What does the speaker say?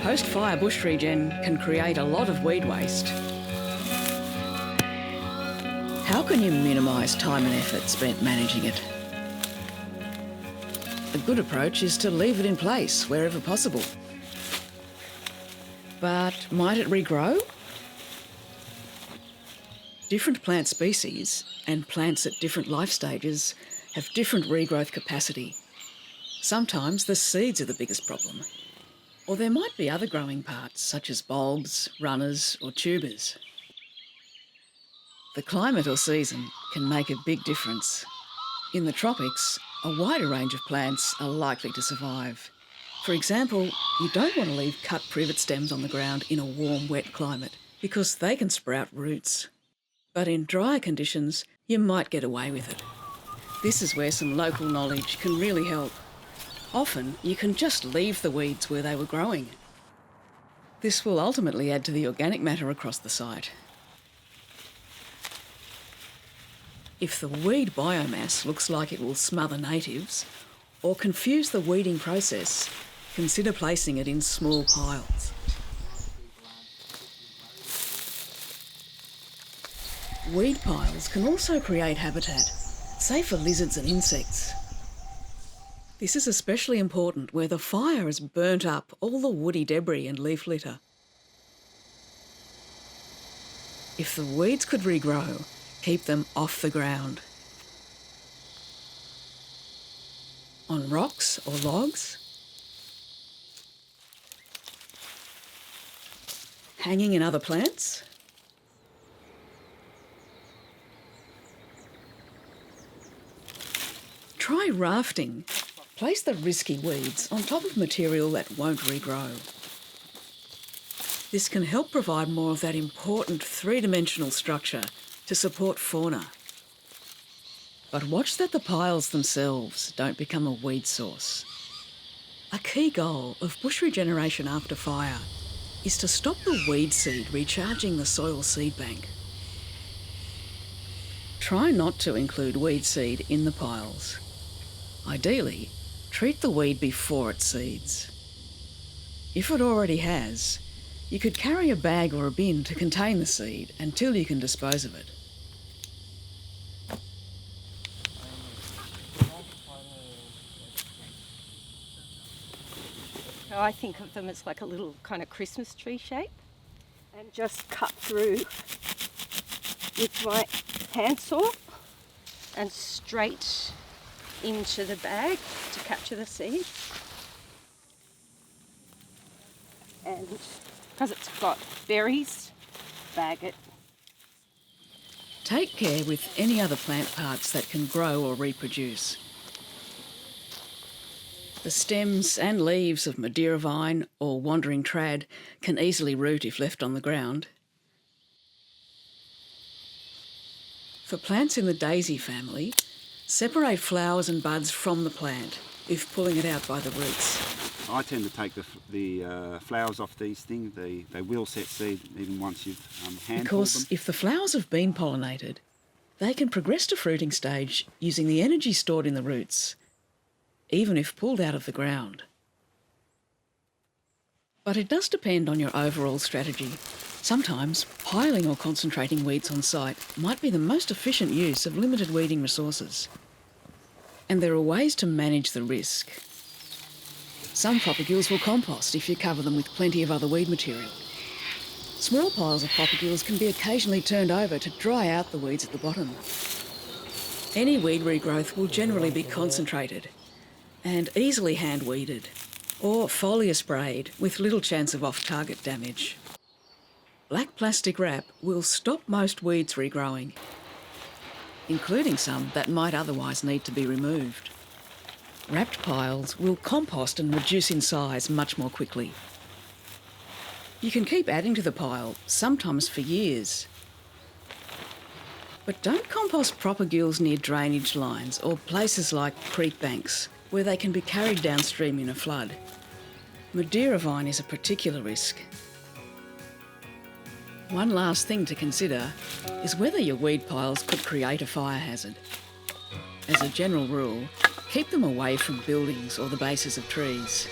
Post-fire bush regen can create a lot of weed waste. How can you minimise time and effort spent managing it? A good approach is to leave it in place wherever possible. But might it regrow? Different plant species and plants at different life stages have different regrowth capacity. Sometimes the seeds are the biggest problem. Or there might be other growing parts such as bulbs, runners or tubers. The climate or season can make a big difference. In the tropics, a wider range of plants are likely to survive. For example, you don't want to leave cut privet stems on the ground in a warm, wet climate because they can sprout roots. But in drier conditions, you might get away with it. This is where some local knowledge can really help. Often, you can just leave the weeds where they were growing. This will ultimately add to the organic matter across the site. If the weed biomass looks like it will smother natives or confuse the weeding process, consider placing it in small piles. Weed piles can also create habitat, say for lizards and insects. This is especially important where the fire has burnt up all the woody debris and leaf litter. If the weeds could regrow, keep them off the ground. On rocks or logs, hanging in other plants, try rafting. Place the risky weeds on top of material that won't regrow. This can help provide more of that important three-dimensional structure to support fauna. But watch that the piles themselves don't become a weed source. A key goal of bush regeneration after fire is to stop the weed seed recharging the soil seed bank. Try not to include weed seed in the piles. Ideally, treat the weed before it seeds. If it already has, you could carry a bag or a bin to contain the seed until you can dispose of it. So I think of them as like a little kind of Christmas tree shape, and just cut through with my handsaw and straight into the bag to capture the seed. And because it's got berries, bag it. Take care with any other plant parts that can grow or reproduce. The stems and leaves of Madeira vine or wandering trad can easily root if left on the ground. For plants in the daisy family, separate flowers and buds from the plant if pulling it out by the roots. I tend to take the flowers off these things. They will set seed even once you've hand-pulled Because them. if the flowers have been pollinated, they can progress to fruiting stage using the energy stored in the roots, even if pulled out of the ground. But it does depend on your overall strategy. Sometimes piling or concentrating weeds on site might be the most efficient use of limited weeding resources. And there are ways to manage the risk. Some propagules will compost if you cover them with plenty of other weed material. Small piles of propagules can be occasionally turned over to dry out the weeds at the bottom. Any weed regrowth will generally be concentrated and easily hand-weeded or foliar sprayed with little chance of off-target damage. Black plastic wrap will stop most weeds regrowing, including some that might otherwise need to be removed. Wrapped piles will compost and reduce in size much more quickly. You can keep adding to the pile, sometimes for years. But don't compost propagules near drainage lines or places like creek banks where they can be carried downstream in a flood. Madeira vine is a particular risk. One last thing to consider is whether your weed piles could create a fire hazard. As a general rule, Keep them away from buildings or the bases of trees.